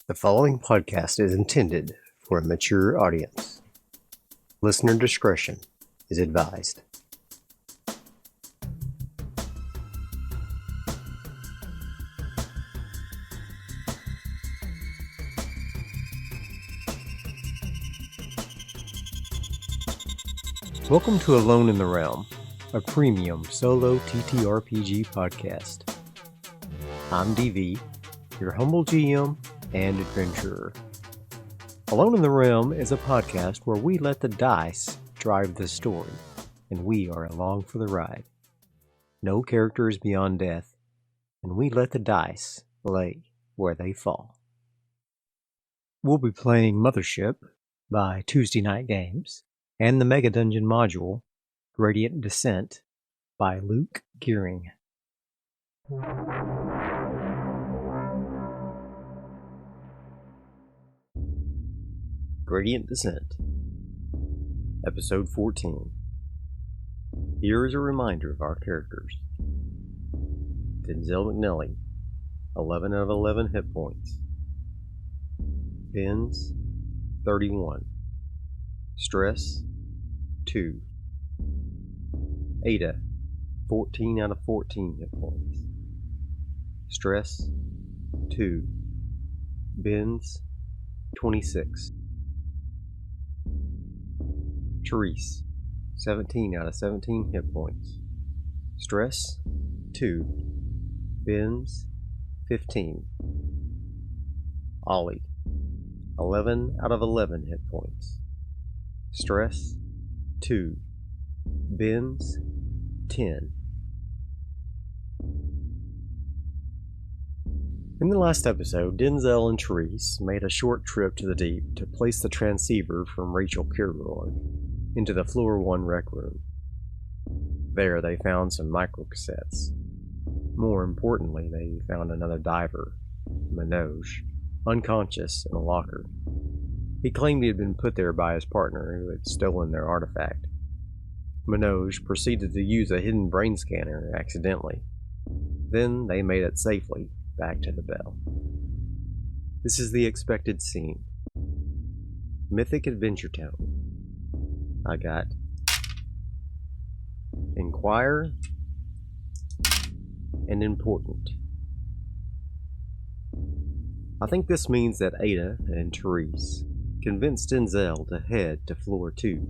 The following podcast is intended for a mature audience. Listener discretion is advised. Welcome to Alone in the Realm, a premium solo TTRPG podcast. I'm DV, your humble GM and adventurer. Alone in the Realm is a podcast where we let the dice drive the story, and we are along for the ride. No characters beyond death, and we let the dice lay where they fall. We'll be playing Mothership by Tuesday Night Games, and the Mega Dungeon module, Gradient Descent, by Luke Gearing. Gradient Descent, Episode 14. Here is a reminder of our characters. Denzel McNelly, 11 out of 11 hit points. Benz, 31. Stress, 2. Ada, 14 out of 14 hit points. Stress, 2. Benz, 26. Therese, 17 out of 17 hit points. Stress, 2. Benz, 15. Ollie, 11 out of 11 hit points. Stress, 2. Benz, 10. In the last episode, Denzel and Therese made a short trip to the deep to place the transceiver from Rachel Kilroy into the Floor 1 rec room. There they found some microcassettes. More importantly, they found another diver, Manoj, unconscious in a locker. He claimed he had been put there by his partner who had stolen their artifact. Manoj proceeded to use a hidden brain scanner accidentally. Then they made it safely back to the bell. This is the expected scene. Mythic Adventure Tone. I got Inquire and Important. I think this means that Ada and Therese convinced Denzel to head to Floor 2.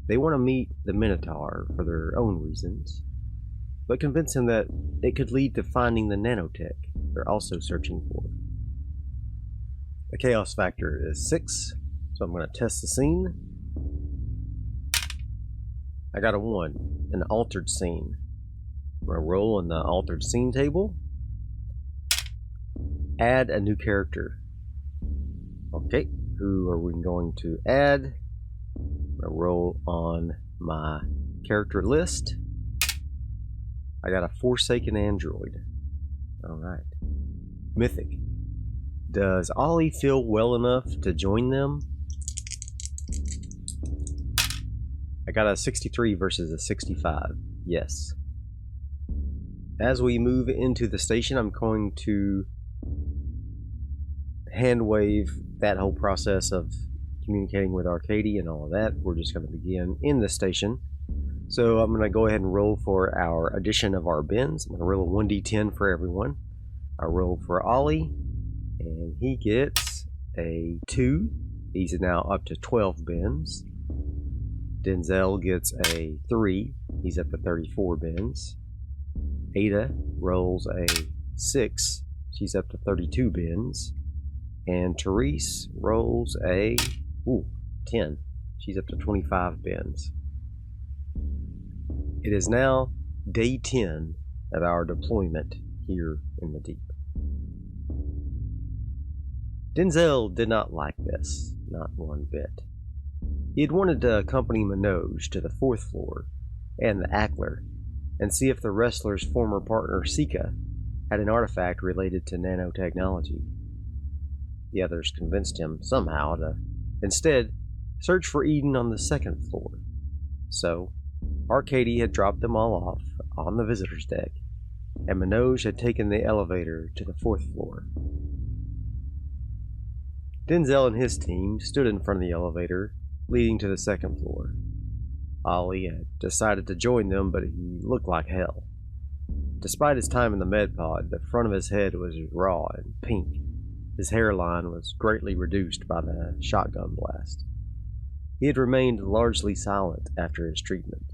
They want to meet the Minotaur for their own reasons, but convince him that it could lead to finding the nanotech they're also searching for. The chaos factor is 6, so I'm going to test the scene. I got a 1, an altered scene. I'm going to roll in the altered scene table. Add a new character. Okay, who are we going to add? I'm going to roll on my character list. I got a Forsaken Android. Alright. Mythic. Does Ollie feel well enough to join them? I got a 63 versus a 65. Yes. As we move into the station, I'm going to hand wave that whole process of communicating with Arcady and all of that. We're just going to begin in the station. So I'm going to go ahead and roll for our addition of our bins. I'm going to roll a 1d10 for everyone. I roll for Ollie, and he gets a 2. He's now up to 12 bins. Denzel gets a 3. He's up to 34 bins. Ada rolls a 6. She's up to 32 bins. And Therese rolls a 10. She's up to 25 bins. It is now day 10 of our deployment here in the deep. Denzel did not like this, not one bit. He had wanted to accompany Manoj to the 4th floor and the Ackler and see if the wrestler's former partner Sika had an artifact related to nanotechnology. The others convinced him somehow to instead search for Eden on the 2nd floor. So, Arcady had dropped them all off on the visitor's deck, and Manoj had taken the elevator to the 4th floor. Denzel and his team stood in front of the elevator leading to the second floor. Ollie had decided to join them, but he looked like hell. Despite his time in the med pod, the front of his head was raw and pink. His hairline was greatly reduced by the shotgun blast. He had remained largely silent after his treatment.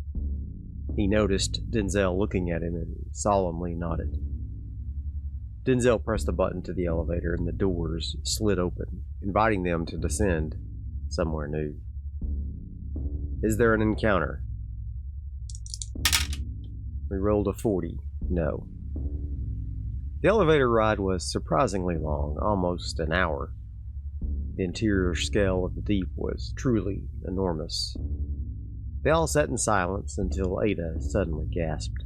He noticed Denzel looking at him and solemnly nodded. Denzel pressed a button to the elevator and the doors slid open, inviting them to descend somewhere new. Is there an encounter? We rolled a 40. No. The elevator ride was surprisingly long, almost an hour. The interior scale of the deep was truly enormous. They all sat in silence until Ada suddenly gasped.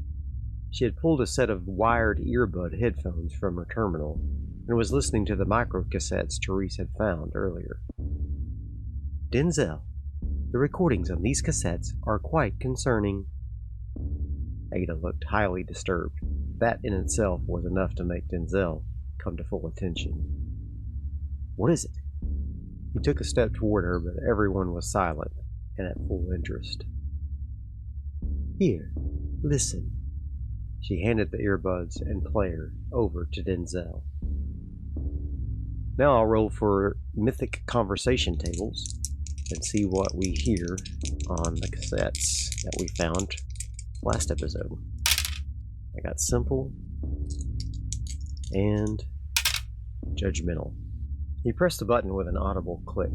She had pulled a set of wired earbud headphones from her terminal and was listening to the microcassettes Therese had found earlier. Denzel, the recordings on these cassettes are quite concerning. Ada looked highly disturbed. That in itself was enough to make Denzel come to full attention. What is it? He took a step toward her, but everyone was silent and at full interest. Here, listen. She handed the earbuds and player over to Denzel. Now I'll roll for Mythic conversation tables and see what we hear on the cassettes that we found last episode. I got simple and judgmental. He pressed the button with an audible click,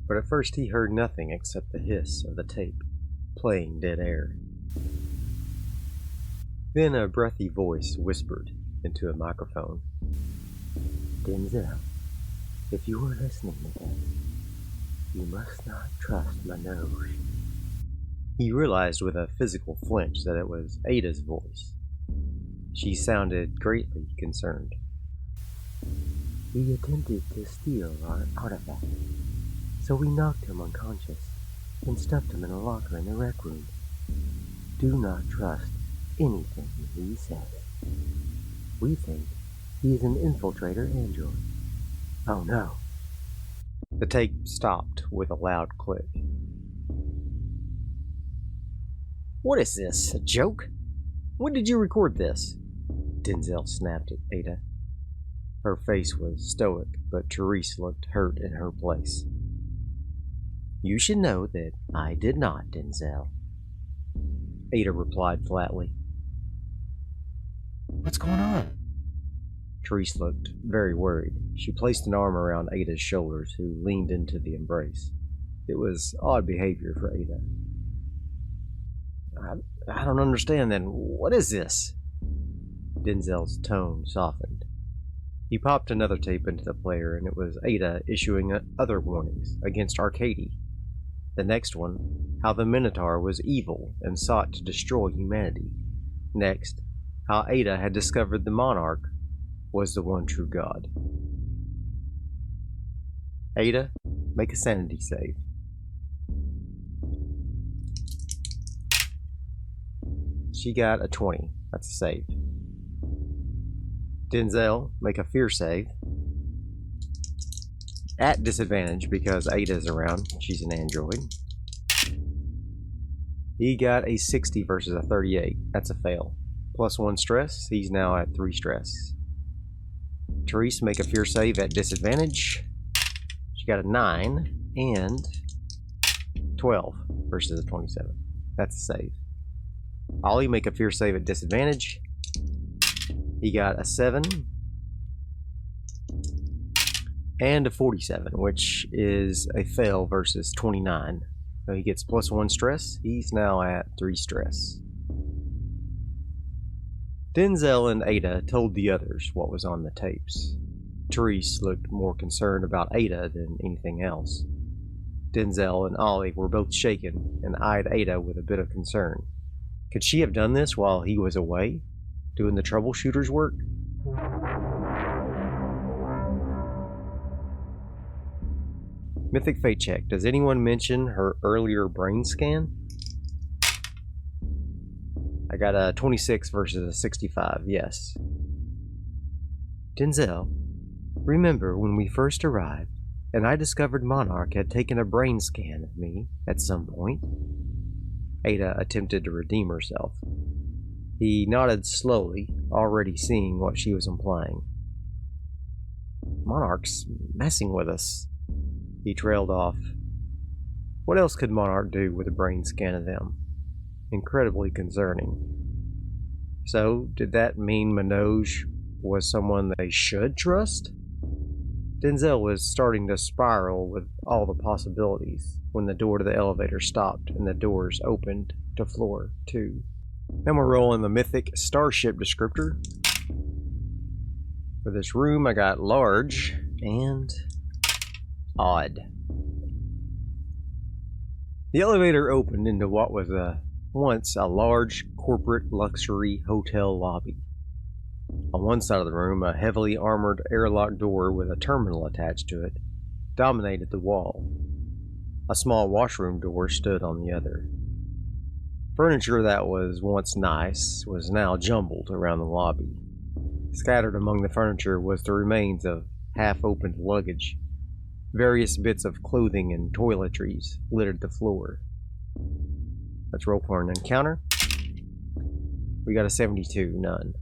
but at first he heard nothing except the hiss of the tape playing dead air. Then a breathy voice whispered into a microphone. Denzel, if you are listening to this, you must not trust my nose. He realized with a physical flinch that it was Ada's voice. She sounded greatly concerned. He attempted to steal our artifact, so we knocked him unconscious and stuffed him in a locker in the rec room. Do not trust anything he says. We think he is an infiltrator android. Oh no. The tape stopped with a loud click. What is this, a joke? When did you record this? Denzel snapped at Ada. Her face was stoic, but Therese looked hurt in her place. You should know that I did not, Denzel. Ada replied flatly. What's going on? Therese looked very worried. She placed an arm around Ada's shoulders, who leaned into the embrace. It was odd behavior for Ada. I don't understand then. What is this? Denzel's tone softened. He popped another tape into the player, and it was Ada issuing other warnings against Arcady. The next one, how the Minotaur was evil and sought to destroy humanity. Next, how Ada had discovered the Monarch was the one true God. Ada, make a sanity save. She got a 20. That's a save. Denzel, make a fear save. At disadvantage because Ada's around. She's an android. He got a 60 versus a 38. That's a fail. +1 stress. He's now at 3 stress. Therese, make a fear save at disadvantage. She got a 9 and 12 versus a 27. That's a save. Ollie, make a fear save at disadvantage. He got a 7 and a 47, which is a fail versus 29. So he gets +1 stress. He's now at 3 stress. Denzel and Ada told the others what was on the tapes. Therese looked more concerned about Ada than anything else. Denzel and Ollie were both shaken and eyed Ada with a bit of concern. Could she have done this while he was away, doing the troubleshooter's work? Mythic fate check. Does anyone mention her earlier brain scan? I got a 26 versus a 65, yes. Denzel, Remember when we first arrived, and I discovered Monarch had taken a brain scan of me at some point? Ada attempted to redeem herself. He nodded slowly, already seeing what she was implying. Monarch's messing with us. He trailed off. What else could Monarch do with a brain scan of them? Incredibly concerning. So, did that mean Manoj was someone they should trust? Denzel was starting to spiral with all the possibilities when the door to the elevator stopped and the doors opened to floor 2. Then we're rolling the Mythic Starship descriptor. For this room, I got large and odd. The elevator opened into what was once a large corporate luxury hotel lobby. On one side of the room, a heavily armored airlock door with a terminal attached to it dominated the wall. A small washroom door stood on the other. Furniture that was once nice was now jumbled around the lobby. Scattered among the furniture was the remains of half-opened luggage. Various bits of clothing and toiletries littered the floor. Let's roll for an encounter. We got a 72, none.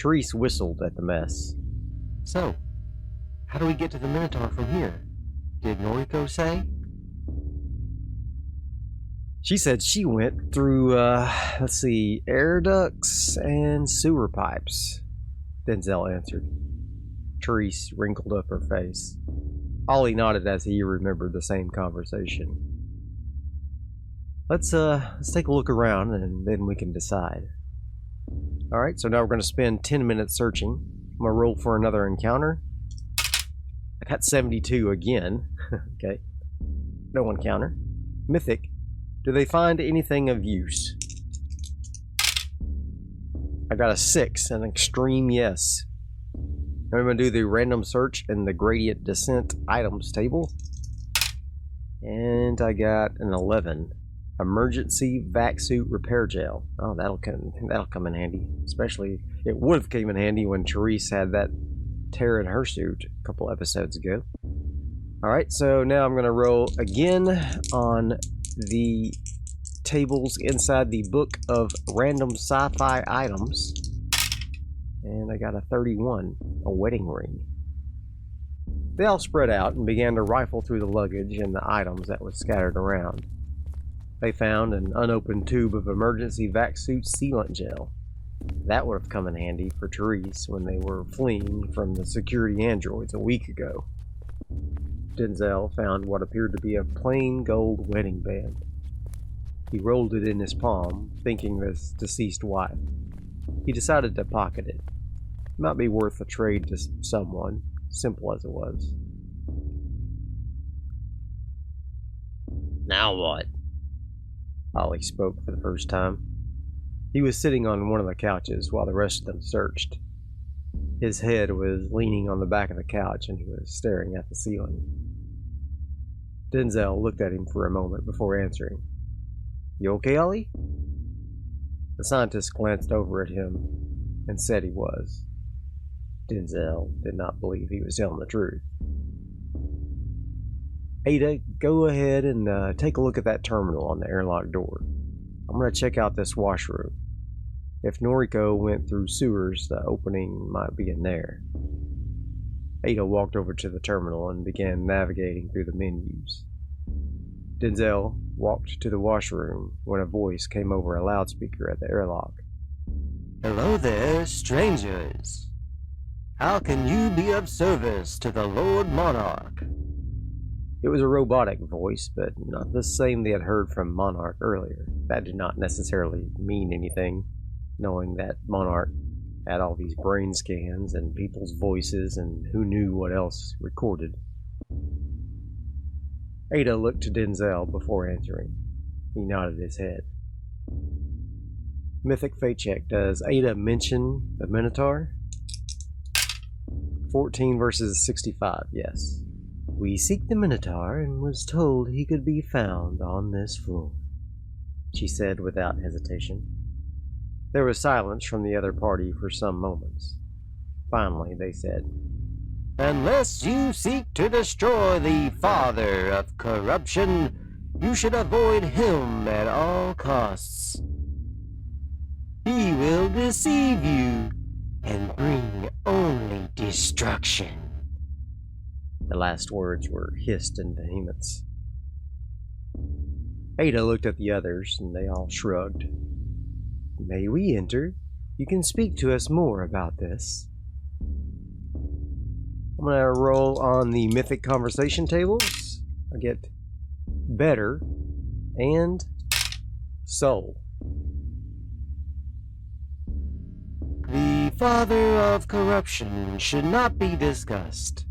Therese whistled at the mess. So, how do we get to the Minotaur from here? Did Noriko say? She said she went through, air ducts and sewer pipes, Denzel answered. Therese wrinkled up her face. Ollie nodded as he remembered the same conversation. Let's take a look around and then we can decide. Alright, so now we're going to spend 10 minutes searching. I'm going to roll for another encounter. I got 72 again. Okay. No encounter. Mythic. Do they find anything of use? I got a 6, an extreme yes. Now I'm going to do the random search in the gradient descent items table. And I got an 11. Emergency vac suit repair gel. Oh, that'll come in handy. Especially, it would have came in handy when Therese had that tear in her suit a couple episodes ago. Alright, so now I'm going to roll again on the tables inside the book of random sci-fi items. And I got a 31, a wedding ring. They all spread out and began to rifle through the luggage and the items that was scattered around. They found an unopened tube of emergency vac suit sealant gel. That would have come in handy for Therese when they were fleeing from the security androids a week ago. Denzel found what appeared to be a plain gold wedding band. He rolled it in his palm, thinking of his deceased wife. He decided to pocket it. It might be worth a trade to someone, simple as it was. Now what? Ollie spoke for the first time. He was sitting on one of the couches while the rest of them searched. His head was leaning on the back of the couch and he was staring at the ceiling. Denzel looked at him for a moment before answering. You okay, Ollie? The scientist glanced over at him and said he was. Denzel did not believe he was telling the truth. Ada, go ahead and take a look at that terminal on the airlock door. I'm going to check out this washroom. If Noriko went through sewers, the opening might be in there. Ada walked over to the terminal and began navigating through the menus. Denzel walked to the washroom when a voice came over a loudspeaker at the airlock. Hello there, strangers. How can you be of service to the Lord Monarch? It was a robotic voice, but not the same they had heard from Monarch earlier. That did not necessarily mean anything, knowing that Monarch had all these brain scans and people's voices and who knew what else recorded. Ada looked to Denzel before answering. He nodded his head. Mythic fate check. Does Ada mention the Minotaur? 14 versus 65, yes. We seek the Minotaur and was told he could be found on this floor, she said without hesitation. There was silence from the other party for some moments. Finally, they said, "Unless you seek to destroy the father of corruption, you should avoid him at all costs. He will deceive you and bring only destruction." The last words were hissed in vehemence. Ada looked at the others, and they all shrugged. "May we enter? You can speak to us more about this." I'm going to roll on the Mythic conversation tables. I get better and soul. The father of corruption should not be discussed,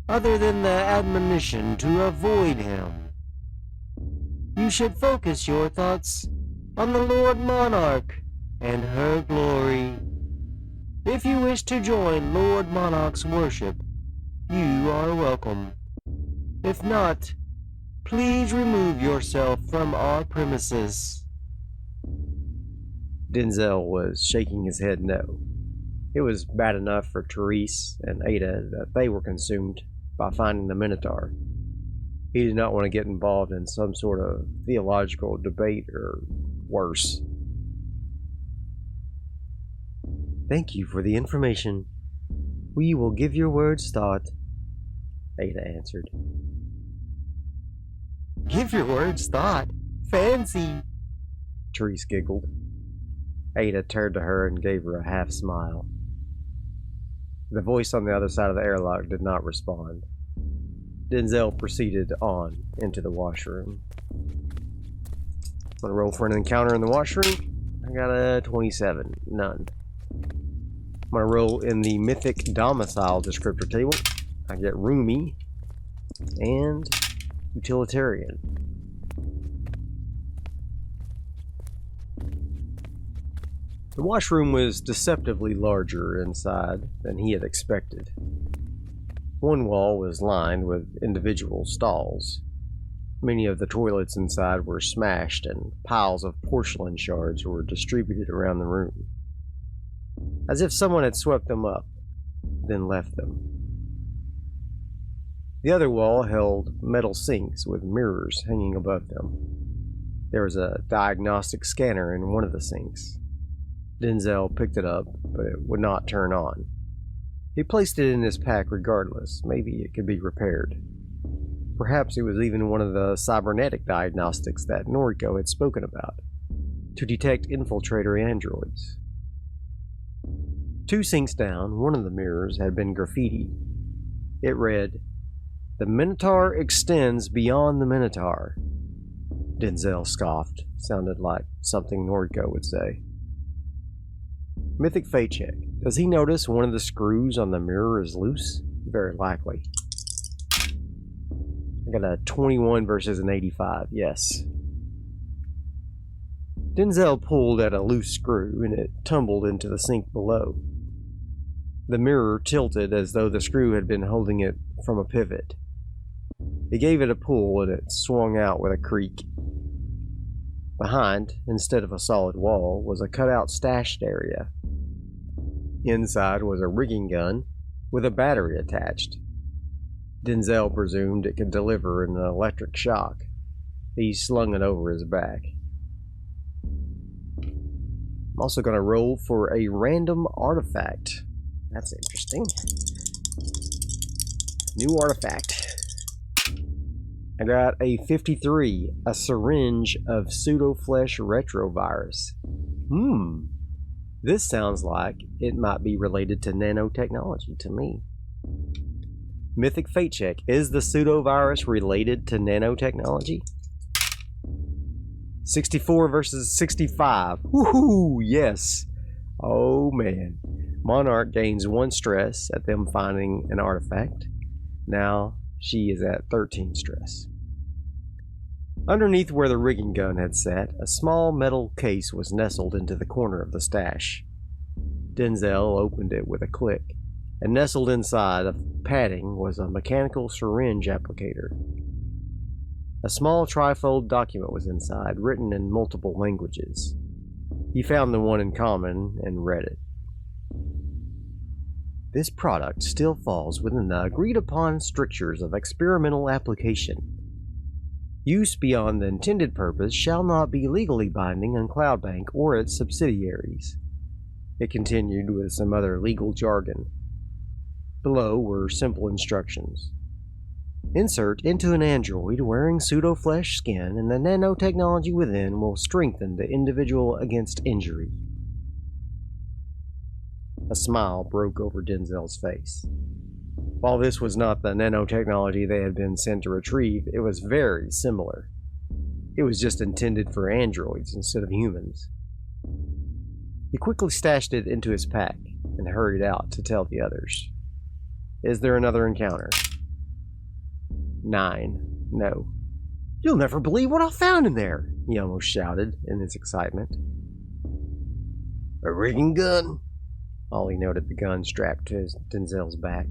other than the admonition to avoid him. You should focus your thoughts on the Lord Monarch and her glory. If you wish to join Lord Monarch's worship, you are welcome. If not, please remove yourself from our premises. Denzel was shaking his head no. It was bad enough for Therese and Ada that they were consumed by finding the Minotaur. He did not want to get involved in some sort of theological debate or worse. "Thank you for the information. We will give your words thought," Ada answered. "Give your words thought? Fancy!" Therese giggled. Ada turned to her and gave her a half smile. The voice on the other side of the airlock did not respond. Denzel proceeded on into the washroom. I'm going to roll for an encounter in the washroom. I got a 27. None. I'm going to roll in the Mythic domicile descriptor table. I get roomy and utilitarian. The washroom was deceptively larger inside than he had expected. One wall was lined with individual stalls. Many of the toilets inside were smashed, and piles of porcelain shards were distributed around the room, as if someone had swept them up, then left them. The other wall held metal sinks with mirrors hanging above them. There was a diagnostic scanner in one of the sinks. Denzel picked it up, but it would not turn on. He placed it in his pack regardless. Maybe it could be repaired. Perhaps it was even one of the cybernetic diagnostics that Noriko had spoken about, to detect infiltrator androids. 2 sinks down, one of the mirrors had been graffitied. It read, "The Minotaur extends beyond the Minotaur." Denzel scoffed. Sounded like something Noriko would say. Mythic fate check. Does he notice one of the screws on the mirror is loose? Very likely. I got a 21 versus an 85. Yes. Denzel pulled at a loose screw and it tumbled into the sink below. The mirror tilted as though the screw had been holding it from a pivot. He gave it a pull and it swung out with a creak. Behind, instead of a solid wall, was a cutout stashed area. Inside was a rigging gun with a battery attached. Denzel presumed it could deliver an electric shock. He slung it over his back. I'm also going to roll for a random artifact. That's interesting. New artifact. I got a 53, a syringe of pseudo-flesh retrovirus. This sounds like it might be related to nanotechnology to me. Mythic fate check. Is the pseudo-virus related to nanotechnology? 64 versus 65. Woohoo! Yes. Oh man. Monarch gains 1 stress at them finding an artifact. Now she is at 13 stress. Underneath where the rigging gun had sat, a small metal case was nestled into the corner of the stash. Denzel opened it with a click, and nestled inside of padding was a mechanical syringe applicator. A small trifold document was inside, written in multiple languages. He found the one in common and read it. this product still falls within the agreed-upon strictures of experimental application. Use beyond the intended purpose shall not be legally binding on Cloudbank or its subsidiaries. It continued with some other legal jargon. Below were simple instructions. Insert into an android wearing pseudo-flesh skin, and the nanotechnology within will strengthen the individual against injury. A smile broke over Denzel's face. While this was not the nanotechnology they had been sent to retrieve, it was very similar. It was just intended for androids instead of humans. He quickly stashed it into his pack and hurried out to tell the others. Is there another encounter? 9. No. You'll never believe what I found in there, he almost shouted in his excitement. A rigging gun? Ollie noted the gun strapped to Denzel's back.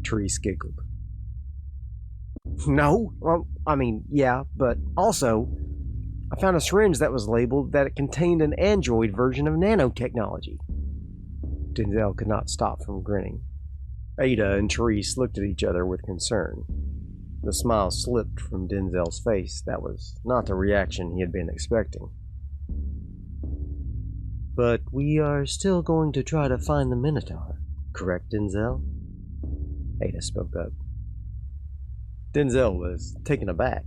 Therese giggled. No, well, yeah, but also, I found a syringe that was labeled that it contained an android version of nanotechnology. Denzel could not stop from grinning. Ada and Therese looked at each other with concern. The smile slipped from Denzel's face. That was not the reaction he had been expecting. But we are still going to try to find the Minotaur, correct, Denzel? Ada spoke up. Denzel was taken aback.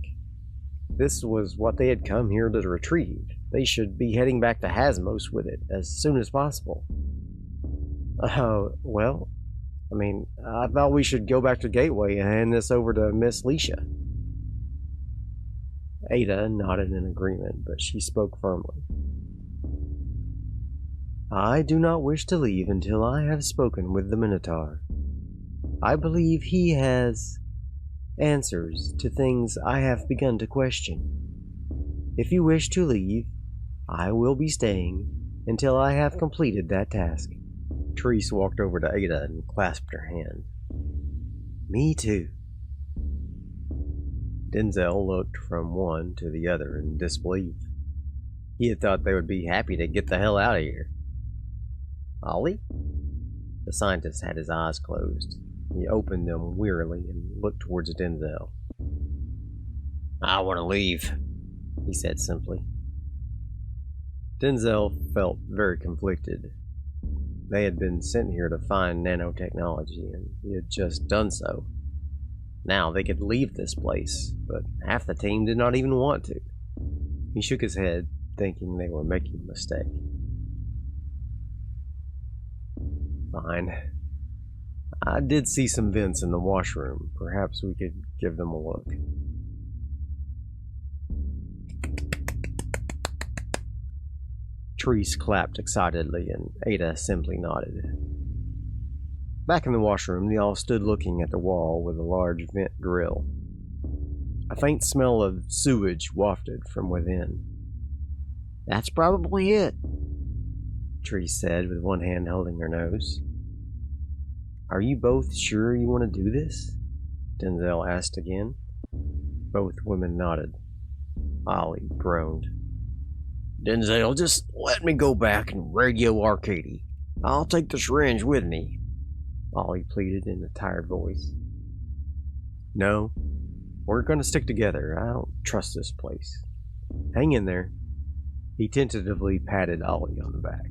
This was what they had come here to retrieve. They should be heading back to Hasmos with it as soon as possible. Well, I thought we should go back to Gateway and hand this over to Miss Leisha. Ada nodded in agreement, but she spoke firmly. I do not wish to leave until I have spoken with the Minotaur. I believe he has answers to things I have begun to question. If you wish to leave, I will be staying until I have completed that task. Therese walked over to Ada and clasped her hand. Me too. Denzel looked from one to the other in disbelief. He had thought they would be happy to get the hell out of here. Ollie? The scientist had his eyes closed. He opened them wearily and looked towards Denzel. I want to leave, he said simply. Denzel felt very conflicted. They had been sent here to find nanotechnology, and he had just done so. Now they could leave this place, but half the team did not even want to. He shook his head, thinking they were making a mistake. Fine. I did see some vents in the washroom. Perhaps we could give them a look. Therese clapped excitedly, and Ada simply nodded. Back in the washroom, they all stood looking at the wall with a large vent grill. A faint smell of sewage wafted from within. That's probably it, Therese said with one hand holding her nose. Are you both sure you want to do this? Denzel asked again. Both women nodded. Ollie groaned. Denzel, just let me go back and radio Arcady. I'll take the syringe with me, Ollie pleaded in a tired voice. No, we're going to stick together. I don't trust this place. Hang in there. He tentatively patted Ollie on the back.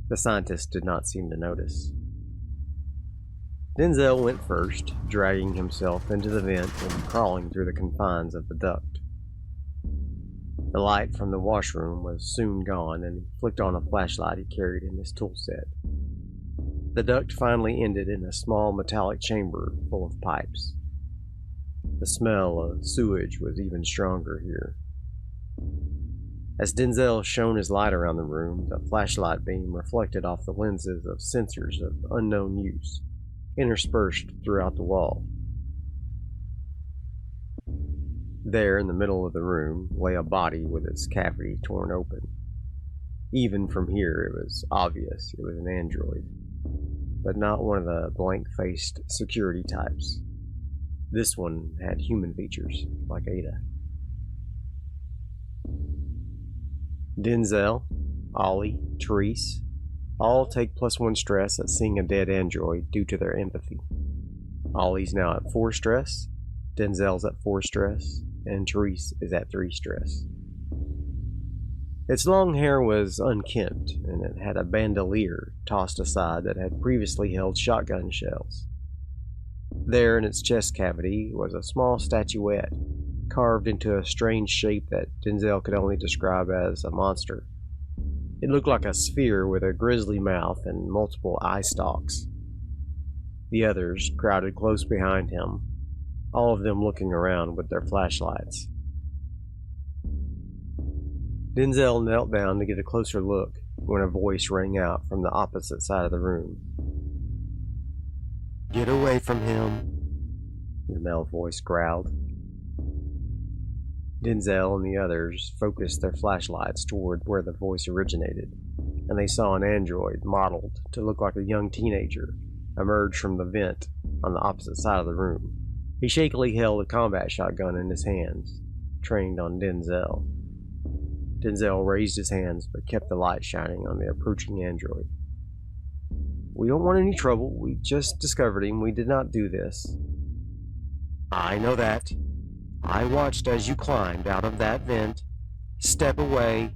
The scientist did not seem to notice. Denzel went first, dragging himself into the vent and crawling through the confines of the duct. The light from the washroom was soon gone, and he flicked on a flashlight he carried in his tool set. The duct finally ended in a small metallic chamber full of pipes. The smell of sewage was even stronger here. As Denzel shone his light around the room, the flashlight beam reflected off the lenses of sensors of unknown use, interspersed throughout the wall. There, in the middle of the room, lay a body with its cavity torn open. Even from here, it was obvious it was an android, but not one of the blank-faced security types. This one had human features, like Ada. Denzel, Ollie, Therese, All take +1 stress at seeing a dead android due to their empathy. Ollie's now at 4 stress, Denzel's at 4 stress, and Therese is at 3 stress. Its long hair was unkempt, and it had a bandolier tossed aside that had previously held shotgun shells. There in its chest cavity was a small statuette, carved into a strange shape that Denzel could only describe as a monster. It looked like a sphere with a grisly mouth and multiple eye stalks. The others crowded close behind him, all of them looking around with their flashlights. Denzel knelt down to get a closer look when a voice rang out from the opposite side of the room. "Get away from him," the male voice growled. Denzel and the others focused their flashlights toward where the voice originated, and they saw an android modeled to look like a young teenager emerge from the vent on the opposite side of the room. He shakily held a combat shotgun in his hands, trained on Denzel. Denzel raised his hands but kept the light shining on the approaching android. "We don't want any trouble. We just discovered him. We did not do this." "I know that. I watched as you climbed out of that vent. Step away,"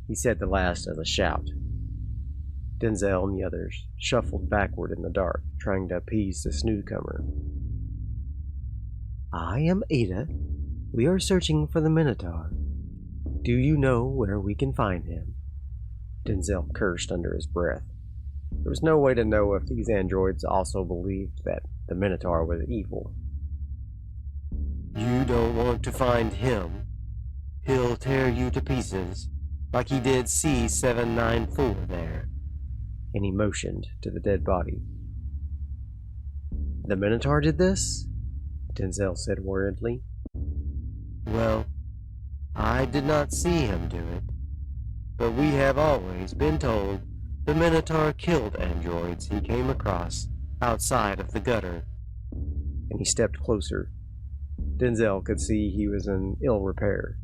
he said the last as a shout. Denzel and the others shuffled backward in the dark, trying to appease this newcomer. "I am Ada. We are searching for the Minotaur. Do you know where we can find him?" Denzel cursed under his breath. There was no way to know if these androids also believed that the Minotaur was evil. "You don't want to find him. He'll tear you to pieces, like he did C-794 there." And he motioned to the dead body. "The Minotaur did this?" Denzel said worriedly. "Well, I did not see him do it, but we have always been told the Minotaur killed androids he came across outside of the gutter." And he stepped closer. Denzel could see he was in ill repair.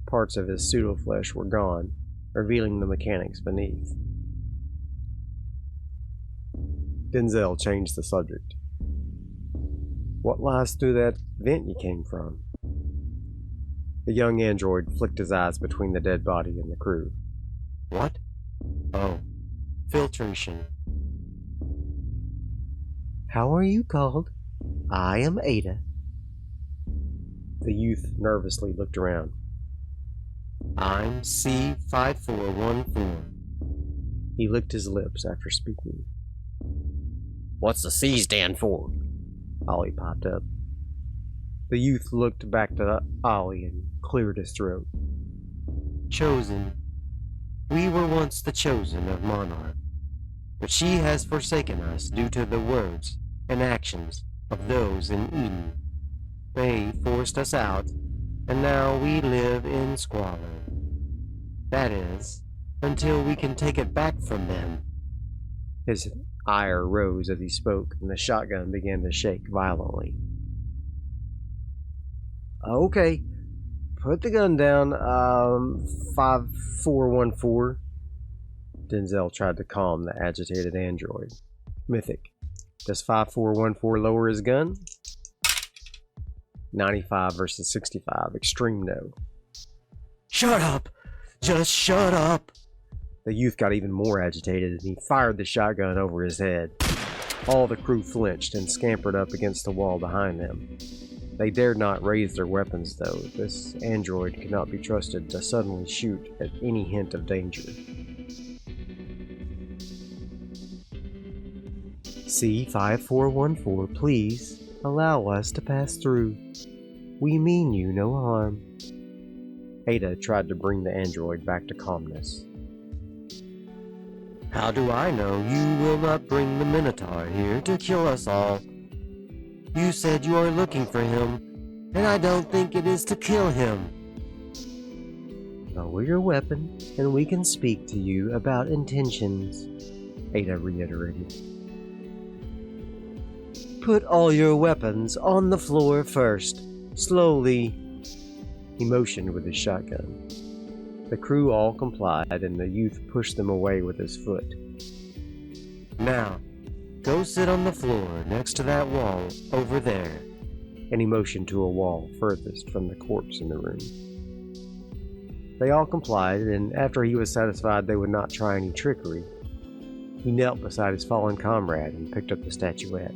Parts of his pseudo-flesh were gone, revealing the mechanics beneath. Denzel changed the subject. "What lies through that vent you came from?" The young android flicked his eyes between the dead body and the crew. "What? Oh, filtration." "How are you called?" "I am Ada." The youth nervously looked around. "I'm C-5414. He licked his lips after speaking. "What's the C stand for?" Ollie popped up. The youth looked back to Ollie and cleared his throat. "Chosen. We were once the chosen of Monarch, but she has forsaken us due to the words and actions of those in Eden. They forced us out, and now we live in squalor. That is, until we can take it back from them." His ire rose as he spoke, and the shotgun began to shake violently. "Okay, put the gun down, 5414. Denzel tried to calm the agitated android. "Mythic, does 5414 lower his gun?" 95 versus 65, extreme no. "Shut up! Just shut up!" The youth got even more agitated, and he fired the shotgun over his head. All the crew flinched and scampered up against the wall behind them. They dared not raise their weapons, though. This android could not be trusted to suddenly shoot at any hint of danger. "C-5414, please allow us to pass through. We mean you no harm." Ada tried to bring the android back to calmness. "How do I know you will not bring the Minotaur here to kill us all? You said you are looking for him, and I don't think it is to kill him." "Lower your weapon, and we can speak to you about intentions," Ada reiterated. "Put all your weapons on the floor first, slowly." He motioned with his shotgun. The crew all complied, and the youth pushed them away with his foot. Now, go sit on the floor next to that wall over there. And he motioned to a wall furthest from the corpse in the room. They all complied, and after he was satisfied they would not try any trickery, he knelt beside his fallen comrade and picked up the statuette.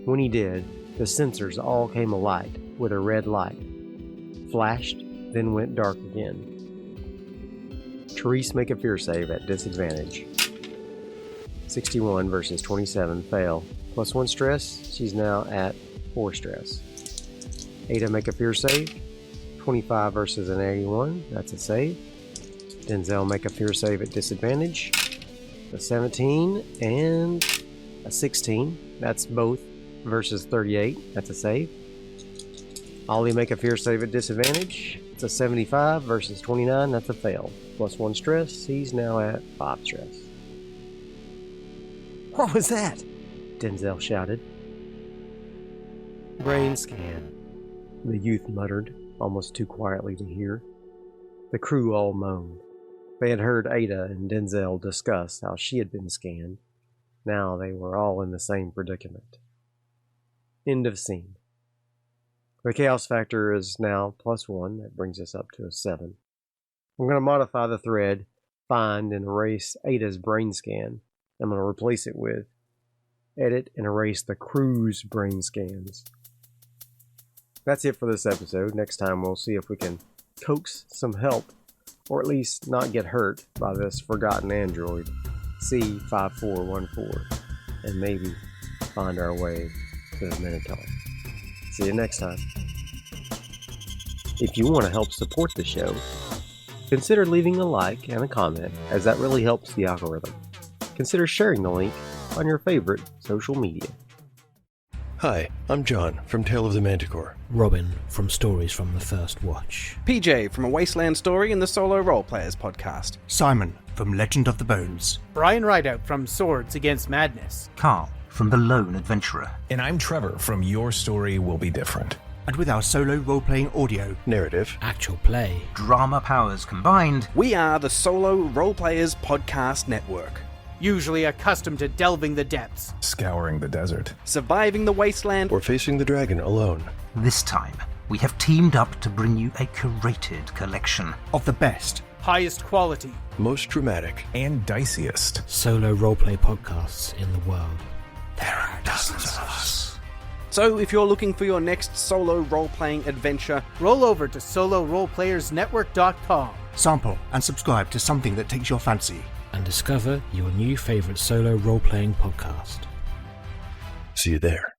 When he did, the sensors all came alight with a red light, flashed, then went dark again. Therese, make a fear save at disadvantage. 61 versus 27, fail. +1 stress, she's now at 4 stress. Ada, make a fear save. 25 versus an 81, that's a save. Denzel, make a fear save at disadvantage. A 17 and a 16, that's both versus 38, that's a save. Ollie, make a fear save at disadvantage. It's a 75 versus 29, that's a fail. +1 stress, he's now at 5 stress. What was that? Denzel shouted. Brain scan. The youth muttered, almost too quietly to hear. The crew all moaned. They had heard Ada and Denzel discuss how she had been scanned. Now they were all in the same predicament. End of scene. The chaos factor is now +1. That brings us up to a 7. I'm going to modify the thread, find and erase Ada's brain scan. I'm going to replace it with edit and erase the crew's brain scans. That's it for this episode. Next time we'll see if we can coax some help, or at least not get hurt by this forgotten android, C5414, and maybe find our way to the Minotaur. See you next time. If you want to help support the show, consider leaving a like and a comment, as that really helps the algorithm. Consider sharing the link on your favorite social media. Hi, I'm John from Tale of the Manticore. Robin from Stories from the First Watch. PJ from A Wasteland Story and the Solo Role Players podcast. Simon from Legend of the Bones. Brian Rideout from Swords Against Madness. Carl from The Lone Adventurer. And I'm Trevor from Your Story Will Be Different. And with our solo role-playing audio, Narrative, Actual play, drama powers combined, we are the Solo Role Players Podcast Network. Usually accustomed to delving the depths, Scouring the desert, surviving the wasteland, or facing the dragon alone. This time, we have teamed up to bring you a curated collection of the best, highest quality, Most dramatic, and diciest solo roleplay podcasts in the world. there are dozens of us. So if you're looking for your next solo role-playing adventure, roll over to soloroleplayersnetwork.com. Sample and subscribe to something that takes your fancy. And discover your new favourite solo role-playing podcast. See you there.